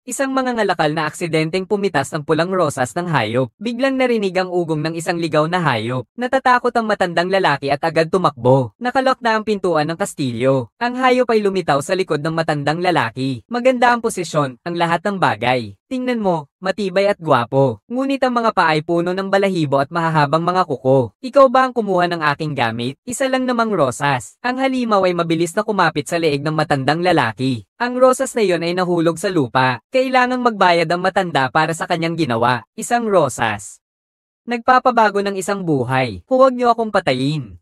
Isang mangangalakal na aksidenteng pumitas ng pulang rosas ng hayop. Biglang narinig ang ugong ng isang ligaw na hayop. Natatakot ang matandang lalaki at agad tumakbo. Nakalok na ang pintuan ng kastilyo. Ang hayop ay lumitaw sa likod ng matandang lalaki. Maganda ang posisyon, ang lahat ng bagay. Tingnan mo, matibay at gwapo. Ngunit ang mga paa ay puno ng balahibo at mahahabang mga kuko. Ikaw ba ang kumuha ng aking gamit? Isa lang namang rosas. Ang halimaw ay mabilis na kumapit sa leeg ng matandang lalaki. Ang rosas na iyon ay nahulog sa lupa. Kailangang magbayad ang matanda para sa kanyang ginawa. Isang rosas. Nagpapabago ng isang buhay. Huwag niyo akong patayin.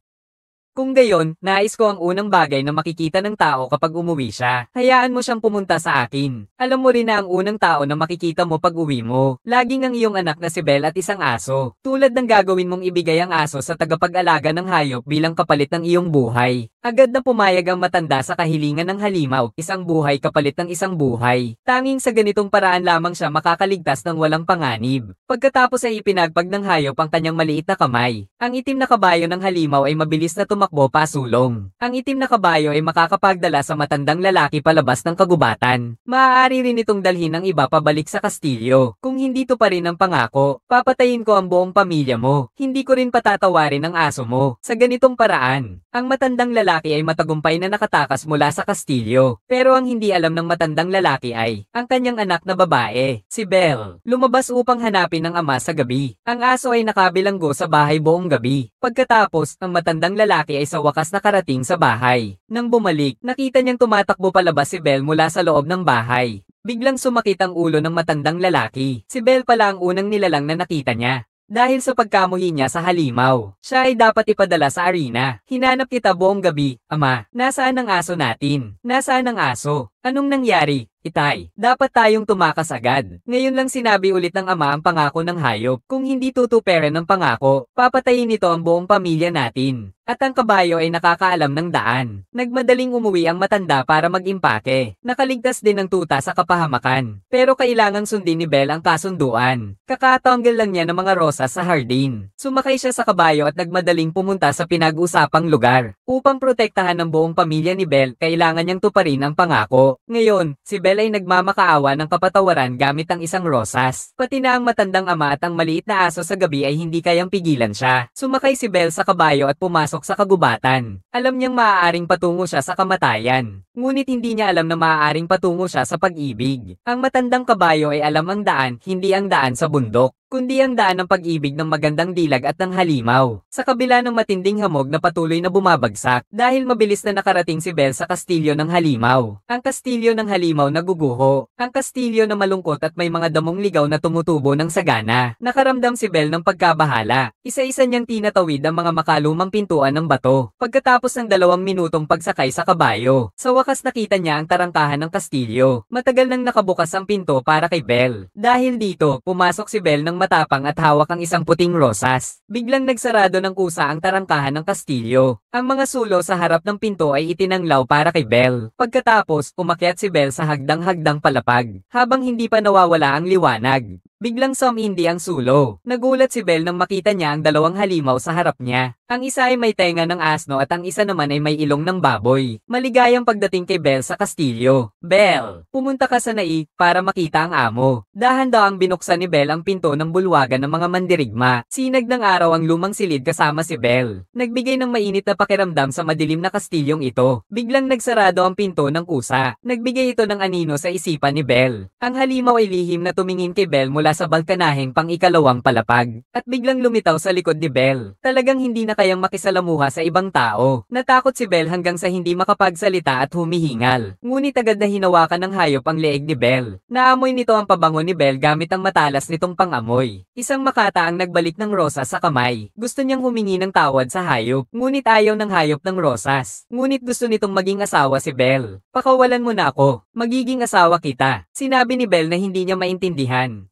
Kung gayon, nais ko ang unang bagay na makikita ng tao kapag umuwi siya. Hayaan mo siyang pumunta sa akin. Alam mo rin na ang unang tao na makikita mo pag uwi mo, laging ang iyong anak na si Belle at isang aso. Tulad ng gagawin mong ibigay ang aso sa tagapag-alaga ng hayop bilang kapalit ng iyong buhay. Agad na pumayag ang matanda sa kahilingan ng halimaw, isang buhay kapalit ng isang buhay. Tanging sa ganitong paraan lamang siya makakaligtas ng walang panganib. Pagkatapos ay ipinagpag ng hayop ang kanyang maliit na kamay. Ang itim na kabayo ng halimaw ay mabilis na tumakbo pasulong. Ang itim na kabayo ay makakapagdala sa matandang lalaki palabas ng kagubatan. Maaari rin itong dalhin ng iba pabalik sa kastilyo. Kung hindi to pa rin ang pangako, papatayin ko ang buong pamilya mo. Hindi ko rin patatawarin ang aso mo. Sa ganitong paraan, ang matandang lalaki ay matagumpay na nakatakas mula sa kastilyo. Pero ang hindi alam ng matandang lalaki ay ang kanyang anak na babae, si Belle. Lumabas upang hanapin ang ama sa gabi. Ang aso ay nakabilanggo sa bahay buong gabi. Pagkatapos, ang matandang lalaki ay sa wakas nakarating sa bahay. Nang bumalik, nakita niyang tumatakbo palabas si Belle mula sa loob ng bahay. Biglang sumakit ang ulo ng matandang lalaki. Si Belle pala ang unang nilalang na nakita niya. Dahil sa pagkamuhi niya sa halimaw, siya ay dapat ipadala sa arena. Hinanap kita buong gabi, ama. Nasaan ang aso natin? Nasaan ang aso? Anong nangyari? Itay, dapat tayong tumakas agad. Ngayon lang sinabi ulit ng ama ang pangako ng hayop. Kung hindi tutuperan ng pangako, papatayin nito ang buong pamilya natin. At ang kabayo ay nakakaalam ng daan. Nagmadaling umuwi ang matanda para mag-impake. Nakaligtas din ng tuta sa kapahamakan. Pero kailangang sundin ni Belle ang kasunduan. Kakatanggal lang niya ng mga rosas sa hardin. Sumakay siya sa kabayo at nagmadaling pumunta sa pinag-usapang lugar. Upang protektahan ng buong pamilya ni Belle, kailangan niyang tuparin ang pangako. Ngayon, si Belle ay nagmamakaawa ng kapatawaran gamit ang isang rosas. Pati na ang matandang ama at ang maliit na aso sa gabi ay hindi kayang pigilan siya. Sumakay si Belle sa kabayo at pumasok sa kagubatan. Alam niyang maaaring patungo siya sa kamatayan. Ngunit hindi niya alam na maaaring patungo siya sa pag-ibig. Ang matandang kabayo ay alam ang daan, hindi ang daan sa bundok, kundi ang daan ng pag-ibig ng magandang dilag at ng halimaw. Sa kabila ng matinding hamog na patuloy na bumabagsak, dahil mabilis na nakarating si Belle sa kastilyo ng halimaw. Ang kastilyo ng halimaw naguguho. Ang kastilyo na malungkot at may mga damong ligaw na tumutubo ng sagana. Nakaramdam si Belle ng pagkabahala. Isa-isa niyang tinatawid ang mga makalumang pintuan ng bato. Pagkatapos ng 2 minutong pagsakay sa kabayo, sa wakas nakita niya ang tarangkahan ng kastilyo. Matagal nang nakabukas ang pinto para kay Belle. Dahil dito, pumasok si Belle ng matapang at hawak ang isang puting rosas. Biglang nagsarado ng kusa ang tarangkahan ng kastilyo. Ang mga sulo sa harap ng pinto ay itinanglaw para kay Belle. Pagkatapos, umakyat si Belle sa hagdang-hagdang palapag. Habang hindi pa nawawala ang liwanag, biglang sumindi ang sulo. Nagulat si Belle nang makita niya ang 2 halimaw sa harap niya. Ang isa ay may tenga ng asno at ang isa naman ay may ilong ng baboy. Maligayang pagdating kay Belle sa kastilyo. Belle, pumunta ka sa nai para makita ang amo. Dahan-daang binuksan ni Belle ang pinto ng bulwagan ng mga mandirigma. Sinag ng araw ang lumang silid kasama si Belle. Nagbigay ng mainit na pakiramdam sa madilim na kastilyong ito. Biglang nagsarado ang pinto ng kusa. Nagbigay ito ng anino sa isipan ni Belle. Ang halimaw ay lihim na tumingin kay Belle mula sa balkanaheng pang-ikalawang palapag. At biglang lumitaw sa likod ni Belle. Talagang hindi na kayang makisalamuha sa ibang tao. Natakot si Belle hanggang sa hindi makapagsalita at humihingal. Ngunit agad na hinawakan ng hayop ang leeg ni Belle. Naamoy nito ang pabango ni Belle gamit ang matalas nitong pangamoy. Isang makata ang nagbalik ng rosas sa kamay. Gusto niyang humingi ng tawad sa hayop. Ngunit ayaw ng hayop ng rosas. Ngunit gusto nitong maging asawa si Belle. Pakawalan mo na ako. Magiging asawa kita. Sinabi ni Belle na hindi niya maintindihan.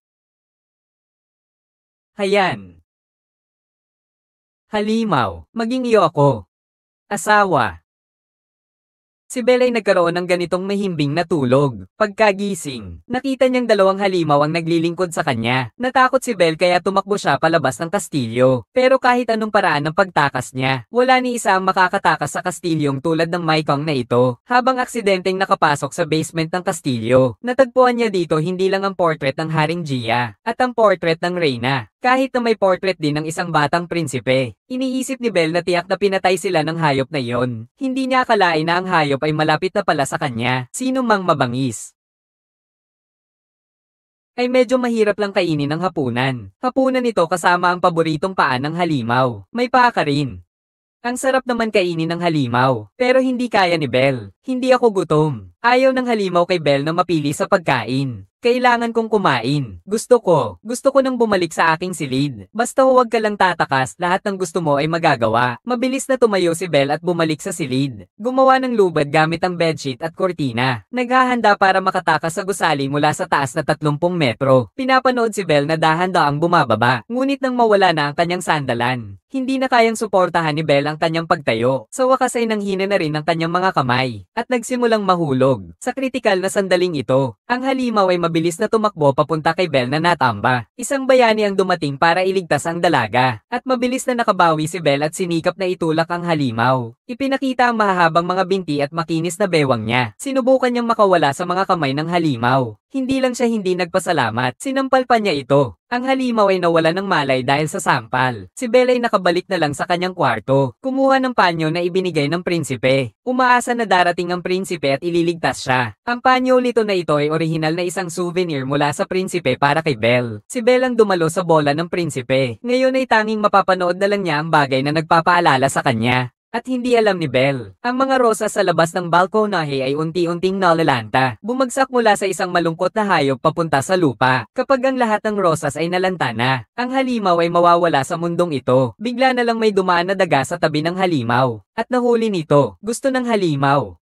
Hayan. Halimaw, maging iyo ako. Asawa. Si Belle ay nagkaroon ng ganitong mahimbing na tulog. Pagkagising, nakita niyang dalawang halimaw ang naglilingkod sa kanya. Natakot si Belle kaya tumakbo siya palabas ng kastilyo. Pero kahit anong paraan ng pagtakas niya, wala ni isa ang makakatakas sa kastilyong tulad ng Maikong na ito. Habang aksidenteng nakapasok sa basement ng kastilyo, natagpuan niya dito hindi lang ang portrait ng Haring Gia at ang portrait ng Reyna. Kahit na may portrait din ng isang batang prinsipe, iniisip ni Belle na tiyak na pinatay sila ng hayop na iyon. Hindi niya akalain na ang hayop ay malapit na pala sa kanya, sino mang mabangis. Ay medyo mahirap lang kainin ng hapunan. Hapunan ito kasama ang paboritong paan ng halimaw. May paa ka rin. Ang sarap naman kainin ng halimaw, pero hindi kaya ni Belle. Hindi ako gutom. Ayaw ng halimaw kay Belle na mapili sa pagkain. Kailangan kong kumain. Gusto ko nang bumalik sa aking silid. Basta huwag ka lang tatakas, lahat ng gusto mo ay magagawa. Mabilis na tumayo si Belle at bumalik sa silid. Gumawa ng lubad gamit ang bedsheet at kortina. Naghahanda para makatakas sa gusali mula sa taas na 30 metro. Pinapanood si Belle na dahan-daang bumababa. Ngunit nang mawala na ang kanyang sandalan, hindi na kayang suportahan ni Belle ang kanyang pagtayo. Sa wakas ay nanghina na rin ang kanyang mga kamay at nagsimulang mahulog. Sa kritikal na sandaling ito, ang halimaw ay mabilis na tumakbo papunta kay Belle na natamba. Isang bayani ang dumating para iligtas ang dalaga, at mabilis na nakabawi si Belle at sinikap na itulak ang halimaw. Ipinakita ang mahahabang mga binti at makinis na bewang niya. Sinubukan niyang makawala sa mga kamay ng halimaw. Hindi lang siya hindi nagpasalamat, sinampal pa niya ito. Ang halimaw ay nawala ng malay dahil sa sampal. Si Belle ay nakabalik na lang sa kanyang kwarto. Kumuha ng panyo na ibinigay ng prinsipe. Umaasa na darating ang prinsipe at ililigtas siya. Ang panyo lito na ito ay orihinal na isang souvenir mula sa prinsipe para kay Belle. Si Belle ang dumalo sa bola ng prinsipe. Ngayon ay tanging mapapanood na lang niya ang bagay na nagpapaalala sa kanya. At hindi alam ni Belle, ang mga rosas sa labas ng balkonahe ay unti-unting nalalanta. Bumagsak mula sa isang malungkot na hayop papunta sa lupa. Kapag ang lahat ng rosas ay nalanta na, ang halimaw ay mawawala sa mundong ito. Bigla na lang may dumaan na daga sa tabi ng halimaw. At nahuli nito, gusto ng halimaw.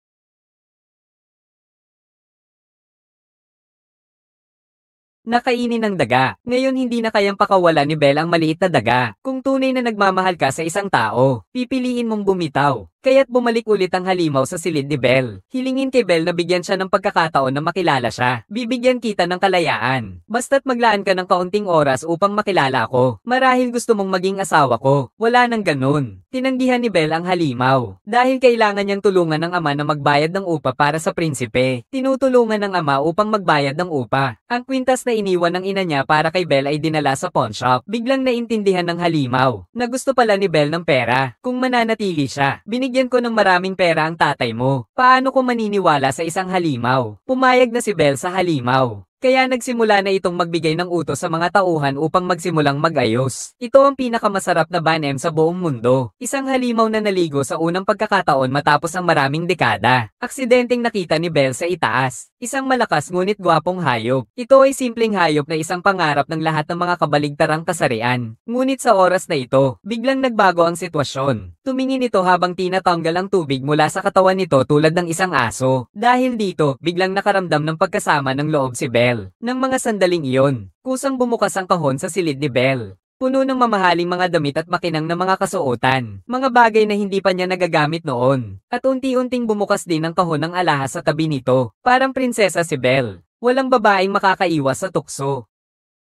Nakainin ng daga. Ngayon hindi na kayang pakawala ni Belle ang maliit na daga. Kung tunay na nagmamahal ka sa isang tao, pipiliin mong bumitaw. Kaya't bumalik ulit ang halimaw sa silid ni Belle. Hilingin kay Belle na bigyan siya ng pagkakataon na makilala siya. Bibigyan kita ng kalayaan. Basta't maglaan ka ng kaunting oras upang makilala ako. Marahil gusto mong maging asawa ko. Wala nang ganun. Tinanggihan ni Belle ang halimaw. Dahil kailangan niyang tulungan ng ama na magbayad ng upa para sa prinsipe. Tinutulungan ng ama upang magbayad ng upa. Ang kwintas na iniwan ng ina niya para kay Belle ay dinala sa pawn shop. Biglang naintindihan ng halimaw na gusto pala ni Belle ng pera. Kung mananatili siya, binigyan ko ng maraming pera ang tatay mo. Paano ko maniniwala sa isang halimaw? Pumayag na si Belle sa halimaw. Kaya nagsimula na itong magbigay ng utos sa mga tauhan upang magsimulang mag-ayos. Ito ang pinakamasarap na Ban-M sa buong mundo. Isang halimaw na naligo sa unang pagkakataon matapos ang maraming dekada. Aksidenteng nakita ni Belle sa itaas. Isang malakas ngunit gwapong hayop. Ito ay simpleng hayop na isang pangarap ng lahat ng mga kabaligtarang kasarian. Ngunit sa oras na ito, biglang nagbago ang sitwasyon. Tumingin ito habang tinatanggal ang tubig mula sa katawan nito tulad ng isang aso. Dahil dito, biglang nakaramdam ng pagkasama ng loob si Belle. Nang mga sandaling iyon, kusang bumukas ang kahon sa silid ni Belle. Puno ng mamahaling mga damit at makinang na mga kasuotan, mga bagay na hindi pa niya nagagamit noon. At unti-unting bumukas din ang kahon ng alahas sa tabi nito. Parang prinsesa si Belle. Walang babaeng makakaiwas sa tukso.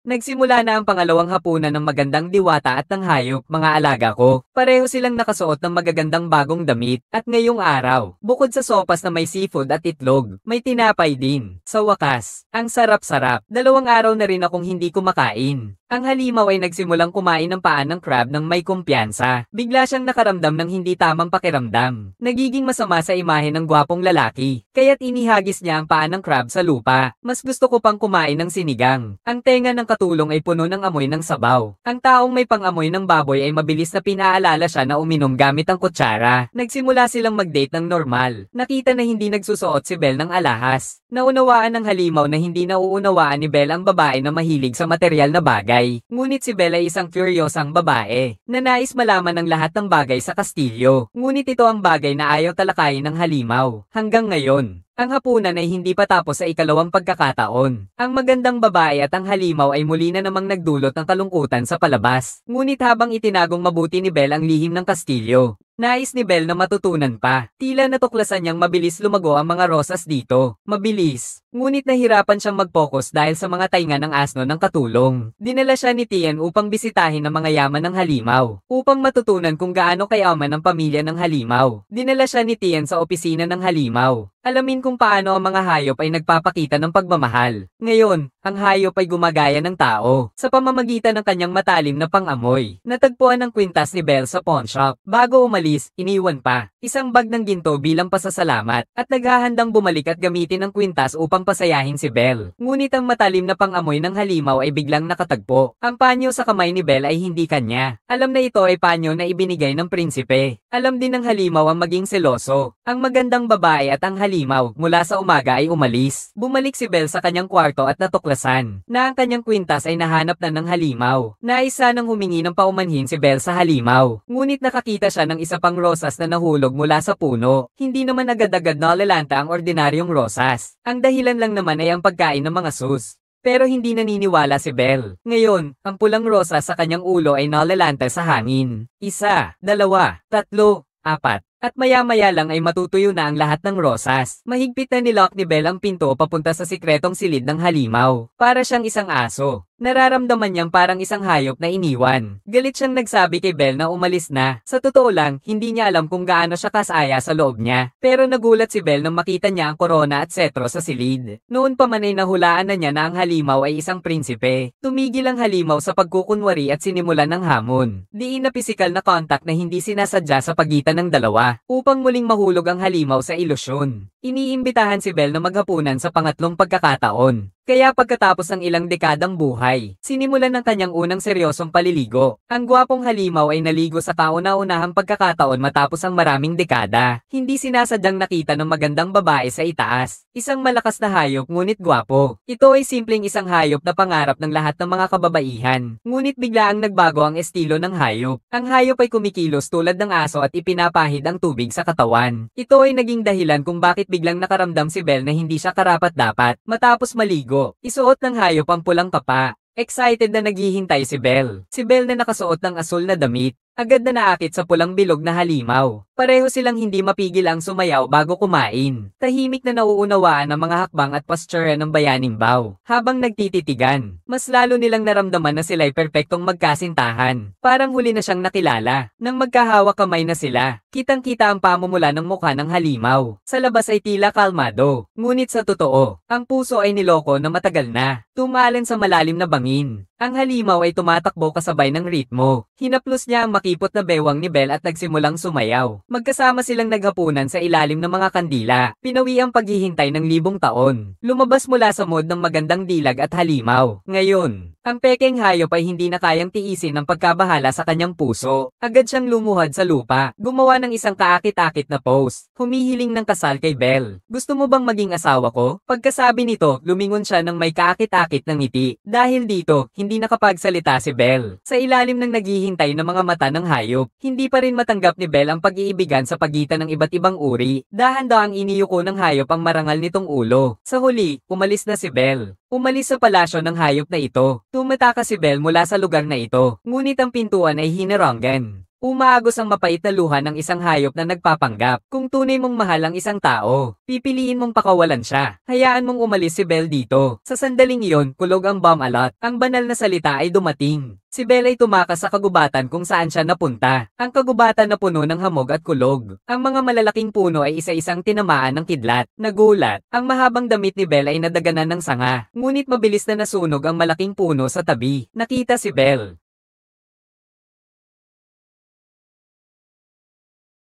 Nagsimula na ang pangalawang hapunan ng magandang diwata at ng hayop, mga alaga ko. Pareho silang nakasuot ng magagandang bagong damit. At ngayong araw, bukod sa sopas na may seafood at itlog, may tinapay din. Sa wakas, ang sarap-sarap. 2 araw na rin akong hindi kumakain. Ang halimaw ay nagsimulang kumain ng paan ng crab ng may kumpiyansa. Bigla siyang nakaramdam ng hindi tamang pakiramdam. Nagiging masama sa imahe ng gwapong lalaki. Kaya't inihagis niya ang paan ng crab sa lupa. Mas gusto ko pang kumain ng sinigang. Ang tenga ng katulong ay puno ng amoy ng sabaw. Ang taong may pang-amoy ng baboy ay mabilis na pinaalala siya na uminom gamit ang kutsara. Nagsimula silang mag-date ng normal. Nakita na hindi nagsusuot si Belle ng alahas. Naunawaan ng halimaw na hindi nauunawaan ni Belle ang babae na mahilig sa material na bagay. Ngunit si Belle ay isang kuryosang babae na nais malaman ang lahat ng bagay sa kastilyo. Ngunit ito ang bagay na ayaw talakayin ng halimaw. Hanggang ngayon, ang hapunan ay hindi pa tapos sa ikalawang pagkakataon. Ang magandang babae at ang halimaw ay muli na namang nagdulot ng kalungkutan sa palabas. Ngunit habang itinagong mabuti ni Belle ang lihim ng kastilyo, Nais ni Belle na matutunan pa. Tila natuklasan niyang mabilis lumago ang mga rosas dito. Mabilis. Ngunit nahirapan siyang mag-focus dahil sa mga tainga ng asno ng katulong. Dinala siya ni Tian upang bisitahin ang mga yaman ng halimaw. Upang matutunan kung gaano kayaman ang pamilya ng halimaw. Dinala siya ni Tian sa opisina ng halimaw. Alamin kung paano ang mga hayop ay nagpapakita ng pagmamahal. Ngayon, ang hayop ay gumagaya ng tao sa pamamagitan ng kanyang matalim na pang-amoy. Natagpuan ng kwintas ni Belle sa pawn shop. Bago umalis, iniwan pa isang bag ng ginto bilang pasasalamat at naghahandang bumalik at gamitin ang kwintas upang pasayahin si Belle. Ngunit ang matalim na pang-amoy ng halimaw ay biglang nakatagpo. Ang panyo sa kamay ni Belle ay hindi kanya. Alam na ito ay panyo na ibinigay ng prinsipe. Alam din ng halimaw ang maging seloso. Ang magandang babae at ang halimaw mula sa umaga ay umalis. Bumalik si Belle sa kanyang kwarto at natuklasan na ang kanyang kwintas ay nahanap na ng halimaw. Naisa nang humingi ng paumanhin si Belle sa halimaw. Ngunit nakakita siya ng isa pang rosas na nahulog mula sa puno. Hindi naman agad-agad nalalanta ang ordinaryong rosas. Ang dahilan lang naman ay ang pagkain ng mga sus. Pero hindi naniniwala si Belle. Ngayon, ang pulang rosas sa kanyang ulo ay nalalanta sa hangin. 1, 2, 3, 4. At maya-maya lang ay matutuyo na ang lahat ng rosas. Mahigpit na nilock ni Belle ang pinto papunta sa sikretong silid ng halimaw. Para siyang isang aso. Nararamdaman niyang parang isang hayop na iniwan. Galit siyang nagsabi kay Belle na umalis na. Sa totoo lang, hindi niya alam kung gaano siya kasaya sa loob niya. Pero nagulat si Belle nang makita niya ang korona at setro sa silid. Noon pa man ay nahulaan na niya na ang halimaw ay isang prinsipe. Tumigil ang halimaw sa pagkukunwari at sinimulan ng hamon. Diin na pisikal na contact na hindi sinasadya sa pagitan ng dalawa. Upang muling mahulog ang halimaw sa ilusyon. Iniimbitahan si Belle na maghapunan sa pangatlong pagkakataon. Kaya pagkatapos ng ilang dekadang buhay, sinimulan ng kanyang unang seryosong paliligo. Ang gwapong halimaw ay naligo sa kauna-unahang pagkakataon matapos ang maraming dekada. Hindi sinasadyang nakita ng magandang babae sa itaas. Isang malakas na hayop ngunit gwapo. Ito ay simpleng isang hayop na pangarap ng lahat ng mga kababaihan. Ngunit biglaang nagbago ang estilo ng hayop. Ang hayop ay kumikilos tulad ng aso at ipinapahid ang tubig sa katawan. Ito ay naging dahilan kung bakit biglang nakaramdam si Belle na hindi siya karapat-dapat matapos maligo. Isuot ng hayop ang pulang kapa. Excited na naghihintay si Belle. Si Belle na nakasuot ng asul na damit. Agad na naakit sa pulang bilog na halimaw. Pareho silang hindi mapigil ang sumayaw bago kumain. Tahimik na nauunawaan ang mga hakbang at posture ng bayaning Bao. Habang nagtititigan, mas lalo nilang naramdaman na sila'y perpektong magkasintahan. Parang huli na siyang nakilala. Nang magkahawak kamay na sila, kitang-kita ang pamumula ng mukha ng halimaw. Sa labas ay tila kalmado. Ngunit sa totoo, ang puso ay niloko na matagal na. Tumalan sa malalim na bangin. Ang halimaw ay tumatakbo kasabay ng ritmo. Hinaplos niya ang makipot na bewang ni Belle at nagsimulang sumayaw. Magkasama silang naghapunan sa ilalim ng mga kandila. Pinawi ang paghihintay ng 1,000 taon. Lumabas mula sa mood ng magandang dilag at halimaw. Ngayon, ang pekeng hayop ay hindi na kayang tiisin ang pagkabahala sa kanyang puso. Agad siyang lumuhad sa lupa. Gumawa ng isang kaakit-akit na pose. Humihiling ng kasal kay Belle. Gusto mo bang maging asawa ko? Pagkasabi nito, lumingon siya ng may kaakit-akit ng ngiti. Dahil dito, hindi nakapagsalita si Belle. Sa ilalim ng naghihintay ng mga mata ng hayop, hindi pa rin matanggap ni Belle ang pag-iibigan sa pagitan ng iba't ibang uri. Dahan-dahang iniyuko ng hayop ang marangal nitong ulo. Sa huli, umalis na si Belle. Umalis sa palasyo ng hayop na ito. Tumataka si Belle mula sa lugar na ito. Ngunit ang pintuan ay hinaranggan. Umaagos ang mapait na luha ng isang hayop na nagpapanggap. Kung tunay mong mahal ang isang tao, pipiliin mong pakawalan siya. Hayaan mong umalis si Belle dito. Sa sandaling iyon, kulog ang bomb alert. Ang banal na salita ay dumating. Si Belle ay tumakas sa kagubatan kung saan siya napunta. Ang kagubatan na puno ng hamog at kulog. Ang mga malalaking puno ay isa-isang tinamaan ng kidlat. Nagulat. Ang mahabang damit ni Belle ay nadaganan ng sanga. Ngunit mabilis na nasunog ang malaking puno sa tabi. Nakita si Belle.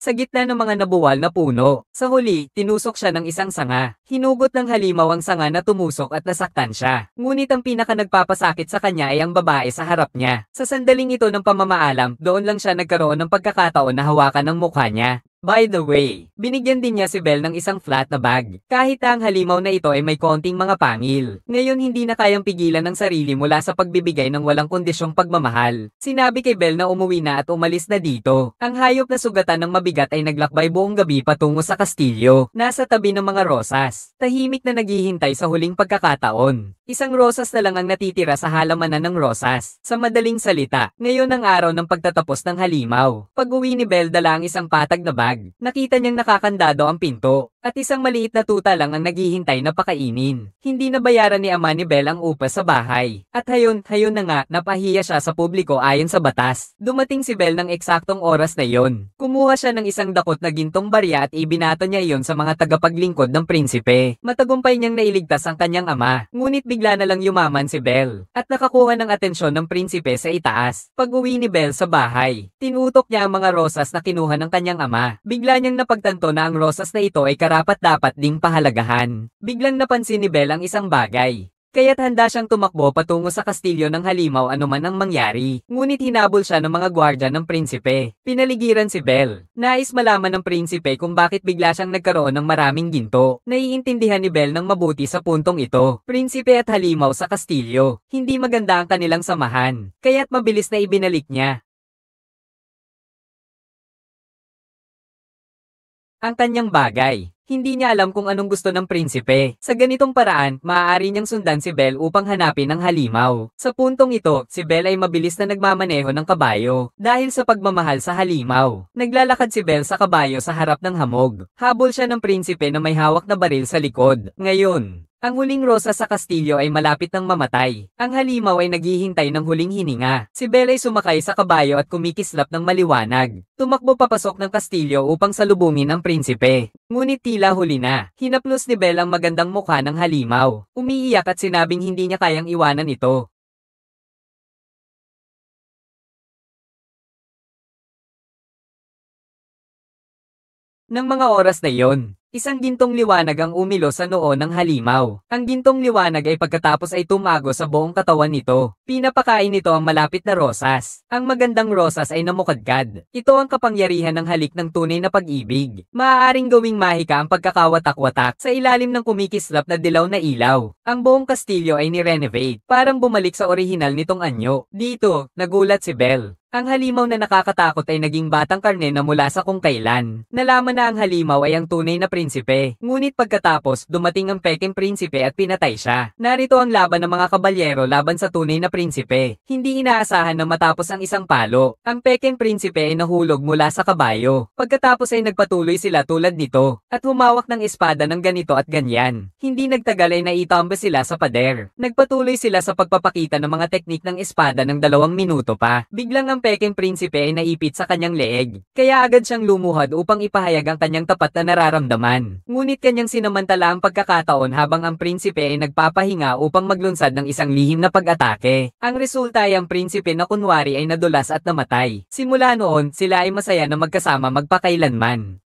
Sa gitna ng mga nabuwal na puno. Sa huli, tinusok siya ng isang sanga. Hinugot ng halimaw ang sanga na tumusok at nasaktan siya. Ngunit ang pinaka nagpapasakit sa kanya ay ang babae sa harap niya. Sa sandaling ito ng pamamaalam, doon lang siya nagkaroon ng pagkakataon na hawakan ng mukha niya. By the way, binigyan din niya si Belle ng isang flat na bag. Kahit na ang halimaw na ito ay may konting mga pangil. Ngayon hindi na kayang pigilan ng sarili mula sa pagbibigay ng walang kondisyong pagmamahal. Sinabi kay Belle na umuwi na at umalis na dito. Ang hayop na sugatan ng mabigat ay naglakbay buong gabi patungo sa kastilyo. Nasa tabi ng mga rosas. Tahimik na naghihintay sa huling pagkakataon. Isang rosas na lang ang natitira sa halamanan ng rosas. Sa madaling salita, ngayon ang araw ng pagtatapos ng halimaw. Pag-uwi ni Belle dala ang isang patag na bag. Nakita niyang nakakandado ang pinto. At isang maliit na tuta lang ang naghihintay na pakainin. Hindi nabayaran ni ama ni Belle ang upa sa bahay. At hayon na nga, napahiya siya sa publiko ayon sa batas. Dumating si Belle ng eksaktong oras na yon. Kumuha siya ng isang dakot na gintong barya at ibinato niya iyon sa mga tagapaglingkod ng prinsipe. Matagumpay niyang nailigtas ang kanyang ama. Ngunit bigla na lang yumaman si Belle. At nakakuha ng atensyon ng prinsipe sa itaas. Pag-uwi ni Belle sa bahay, tinutok niya ang mga rosas na kinuha ng kanyang ama. Bigla niyang napagtanto na ang rosas na ito ay karapat-dapat ding pahalagahan. Biglang napansin ni Belle ang isang bagay. Kaya't handa siyang tumakbo patungo sa kastilyo ng halimaw anuman ang mangyari. Ngunit hinabol siya ng mga gwardya ng prinsipe. Pinaligiran si Belle. Nais malaman ng prinsipe kung bakit bigla siyang nagkaroon ng maraming ginto. Naiintindihan ni Belle ng mabuti sa puntong ito. Prinsipe at halimaw sa kastilyo. Hindi maganda ang kanilang samahan. Kaya't mabilis na ibinalik niya ang kanyang bagay. Hindi niya alam kung anong gusto ng prinsipe. Sa ganitong paraan, maaari niyang sundan si Belle upang hanapin ang halimaw. Sa puntong ito, si Belle ay mabilis na nagmamaneho ng kabayo dahil sa pagmamahal sa halimaw. Naglalakad si Belle sa kabayo sa harap ng hamog. Habol siya ng prinsipe na may hawak na baril sa likod. Ngayon, ang huling rosa sa kastilyo ay malapit ng mamatay. Ang halimaw ay naghihintay ng huling hininga. Si Belle ay sumakay sa kabayo at kumikislap ng maliwanag. Tumakbo papasok ng kastilyo upang salubungin ang prinsipe. Ngunit tila huli na. Hinaplos ni Belle ang magandang mukha ng halimaw. Umiiyak at sinabing hindi niya kayang iwanan ito. Ng mga oras na iyon, isang gintong liwanag ang umilo sa noo ng halimaw. Ang gintong liwanag ay pagkatapos ay tumago sa buong katawan nito. Pinapakain nito ang malapit na rosas. Ang magandang rosas ay namukadkad. Ito ang kapangyarihan ng halik ng tunay na pag-ibig. Maaaring gawing mahika ang pagkakawatak-watak sa ilalim ng kumikislap na dilaw na ilaw. Ang buong kastilyo ay ni-renovate. Parang bumalik sa orihinal nitong anyo. Dito, nagulat si Belle. Ang halimaw na nakakatakot ay naging batang karne na mula sa kung kailan. Nalaman na ang halimaw ay ang tunay na prinsipe. Ngunit pagkatapos, dumating ang pekeng prinsipe at pinatay siya. Narito ang laban ng mga kabalyero laban sa tunay na prinsipe. Hindi inaasahan na matapos ang isang palo. Ang pekeng prinsipe ay nahulog mula sa kabayo. Pagkatapos ay nagpatuloy sila tulad nito, at humawak ng espada ng ganito at ganyan. Hindi nagtagal ay naitamba sila sa pader. Nagpatuloy sila sa pagpapakita ng mga teknik ng espada ng 2 minuto pa. Biglang ang pekeng prinsipe ay naipit sa kanyang leeg, kaya agad siyang lumuhad upang ipahayag ang kanyang tapat na nararamdaman. Ngunit kanyang sinamantala ang pagkakataon habang ang prinsipe ay nagpapahinga upang maglunsad ng isang lihim na pag-atake. Ang resulta ay ang prinsipe na kunwari ay nadulas at namatay. Simula noon, sila ay masaya na magkasama magpakailanman.